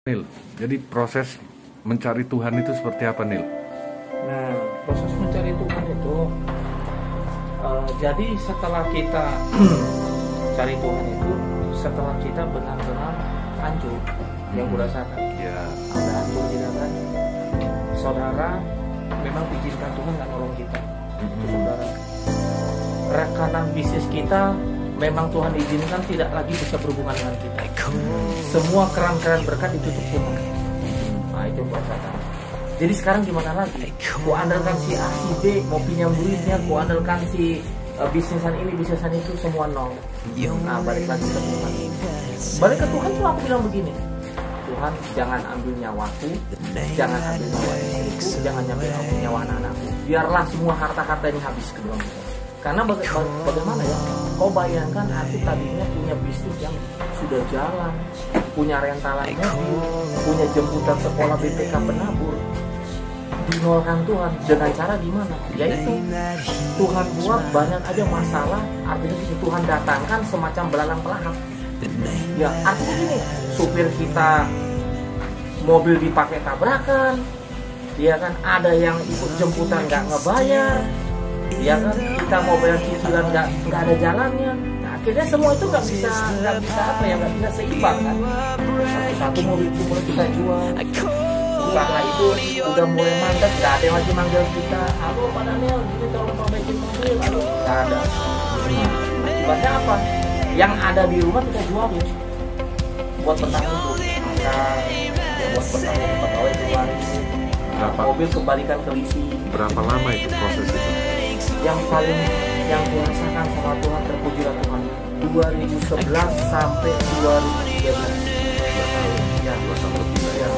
Nil, jadi proses mencari Tuhan itu seperti apa, Nil? Nah, proses mencari Tuhan itu, jadi setelah kita cari Tuhan itu, setelah kita benar-benar hancur, yang berdasarkan, Ya. ada hancur kita kan, saudara, memang izinkan Tuhan nggak nolong kita, itu saudara. Rekanan bisnis kita, memang Tuhan izinkan tidak lagi bisa berhubungan dengan kita. Semua keran-keran berkat ditutup Tuhan. Nah itu perasaan. Jadi sekarang gimana lagi? Ku andalkan si A, si B, mau pinjam duitnya, ku andalkan si bisnisan ini, bisnisan itu, semua nol. Nah balik lagi ke Tuhan. Balik ke Tuhan tuh aku bilang begini, Tuhan jangan ambil nyawaku, jangan ambil nyawa istriku, jangan ambil nyawa anak-anakku. Biarlah semua harta-harta ini habis ke dalam Tuhan. Karena bagaimana ya? Kau bayangkan aku tadinya punya bisnis yang sudah jalan, punya rentalan mobil, punya jemputan sekolah BPK penabur, dinolkan Tuhan dengan cara gimana? Yaitu Tuhan buat banyak aja masalah, artinya Tuhan datangkan semacam belalang pelahap. Ya artinya gini, supir kita mobil dipakai tabrakan, dia kan ada yang ikut jemputan nggak ngebayar. Ya kan, kita mau bayar cicilan nggak ada jalannya. Nah, akhirnya semua itu nggak bisa nggak bisa seimbang kan. Satu mobil itu mulai kita jual, usaha itu udah mulai mandek, nggak ada yang lagi manggil kita, halo Pak Daniel, ini tolong perbaikin mobil, halo, nggak ada. Akibatnya apa? Yang ada di rumah kita jualin buat petani itu, buat petani pegawai keluar. Mobil kembalikan ke leasing. Berapa lama itu proses itu? Yang paling yang dirasakan sama Tuhan, terpujilah Tuhan, 2011 sampai 2013. Ya, 2 tahun lebih. ya.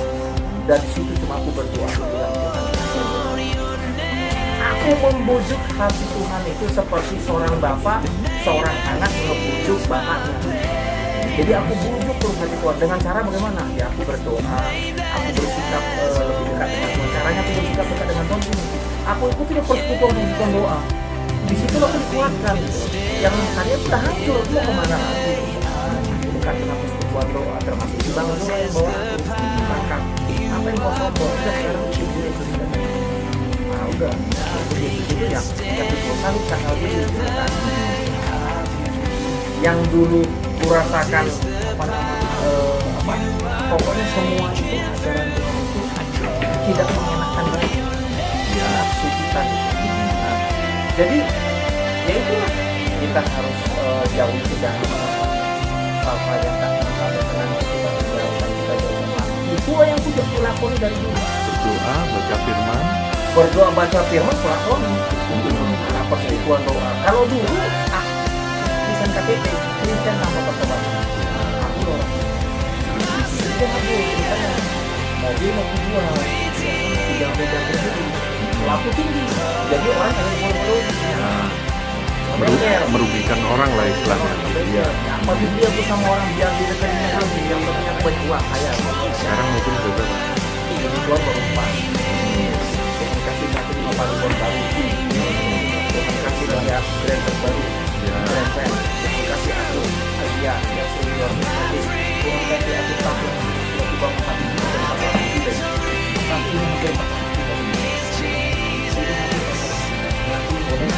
Dan di situ cuma aku berdoa, aku bilang Tuhan, aku membujuk hati Tuhan itu seperti seorang bapak, seorang anak ngebujuk bapaknya. Jadi aku bujuk terus hati Tuhan dengan cara bagaimana? Ya aku berdoa, aku bersikap lebih dekat dengan Tuhan. Caranya aku bersikap dekat dengan Tuhan ini. Aku ikutin persekutuan doa. Di situ aku dikuatkan gitu. Yang tadinya sudah hancur, mau kemana lagi? Dekat dengan persekutuan doa, termasuk di bangun doa yang bawa aku. Maka apa yang kau sombong? Udah sekarang itu Yesus. Nah udah, Yesus itu yang kebetulan tanggal dulu gitu kan. Yang dulu kurasakan pokoknya semua itu ajaran Tuhan itu tidak mengenakan lagi ya nafsu kita gitu. Nah, jadi ya itulah kita harus jauh dari hal-hal yang tak sampai senang itu kita jauh. Itu yang sudah dilakoni dari dulu. Berdoa baca firman pelakoni untuk persekutuan doa. Kalau dulu tulisan KTP, tulisan nama pertobatan. Aku orang itu aku misalnya mobil mau jual, tidak beda laku tinggi. Jadi orang yang Merugikan orang lah istilahnya. Iya. Apalagi dia tuh sama orang biar di dekatnya lagi yang punya banyak uang kaya. Sekarang mungkin sudah Jadi keluar baru 4. Kasih satu 5 baru baru. Kasih banyak brand terbaru. Brand kasih aku Asia yang senior nanti Tuhan kasih aku tahun waktu bangun hati dan apa tidak tapi ini mungkin nanti boleh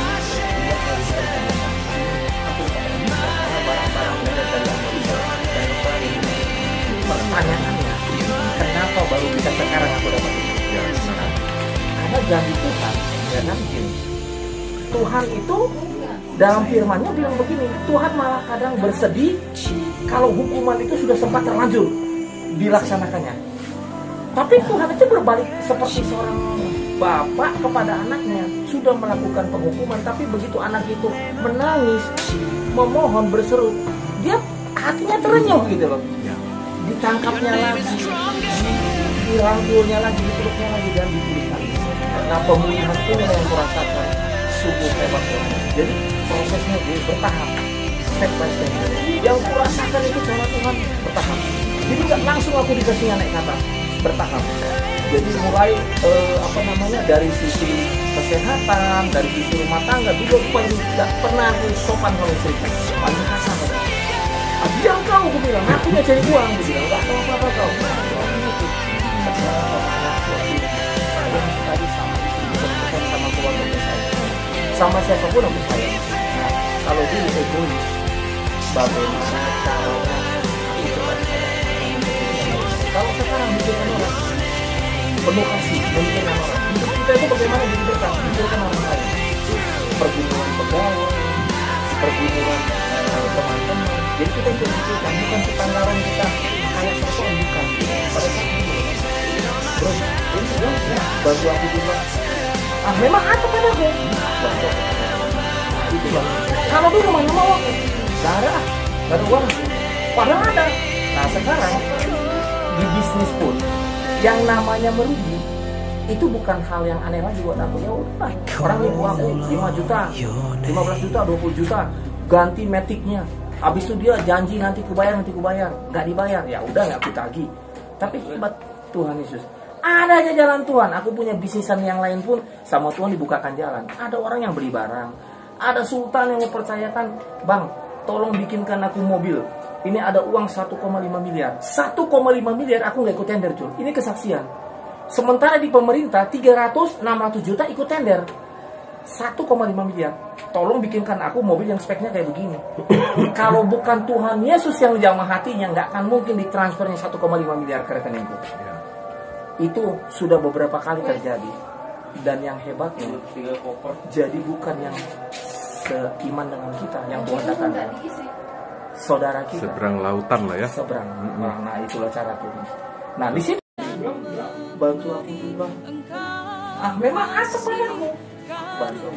buat aku karena barang-barang dari Amerika dan Australia. Pertanyaannya kenapa baru bisa sekarang aku dapat itu? Karena janji Tuhan ya kan gini, Tuhan itu dalam firman-Nya bilang begini, Tuhan malah kadang bersedih kalau hukuman itu sudah sempat terlanjur dilaksanakannya. Tapi Tuhan itu berbalik seperti seorang bapak kepada anaknya, sudah melakukan penghukuman, tapi begitu anak itu menangis, memohon, berseru, dia hatinya terenyuh gitu loh. Ditangkapnya lagi, dirangkulnya lagi, dipeluknya lagi, dan dipulihkan. Nah pemulihan itu yang kurasakan sungguh hebat Tuhan. Jadi prosesnya bertahap, step by step. Yang kurasakan itu cara Tuhan bertahap. Jadi nggak langsung aku dikasihnya naik ke atas, bertahap. Jadi mulai dari sisi kesehatan, dari sisi rumah tangga, juga paling nggak pernah aku sopan kalau istri, paling kasar. Diam kau, aku bilang, aku nggak cari uang, aku bilang, nggak tahu apa-apa kau. sekarang bagaimana waktu saya masih tadi sama istri, bukan sama keluarga saya, sama siapapun aku sayang. Nah, kalau dulu egois, bagaimana caranya aku cepat sayang? Kalau sekarang mikirkan orang, penuh kasih, memikirkan orang. Hidup kita itu bagaimana jadi berkah, memikirkan orang lain. Pergumulan pegawai, pergumulan teman-teman. Jadi kita itu pikirkan, bukan setanggaran kita kayak sosok, bukan. Pada saat ini, bro, ini bro, ya, bantu aku juga. Ah, memang ada padaku. Bantu aku. Nah, itu bang. Kalau dulu mana mau aku? Gak ada uang. Padahal ada. Nah, sekarang di bisnis pun yang namanya merugi itu bukan hal yang aneh lagi buat aku. Ya udah, orang nipu aku 5 juta, 15 juta, 20 juta, ganti metiknya. Habis itu dia janji nanti kubayar, nggak dibayar. Ya udah, nggak aku tagih. Tapi hebat Tuhan Yesus. Ada aja jalan Tuhan. Aku punya bisnisan yang lain pun sama Tuhan dibukakan jalan. Ada orang yang beli barang, ada sultan yang mempercayakan, bang, tolong bikinkan aku mobil. Ini ada uang 1,5 miliar. 1,5 miliar aku nggak ikut tender, cuy. Ini kesaksian. Sementara di pemerintah 300-600 juta ikut tender. 1,5 miliar. Tolong bikinkan aku mobil yang speknya kayak begini. Kalau bukan Tuhan Yesus yang jamah hatinya, nggak akan mungkin ditransfernya 1,5 miliar ke rekeningku. Itu sudah beberapa kali terjadi. Dan yang hebatnya, jadi bukan yang seiman dengan kita, yang Tuhan datangkan. Saudara kita. Seberang lautan lah ya. Seberang. Nah, itulah cara Tuhan. Nah, di sini bantu aku juga. Ah, memang asap padamu. Bantu.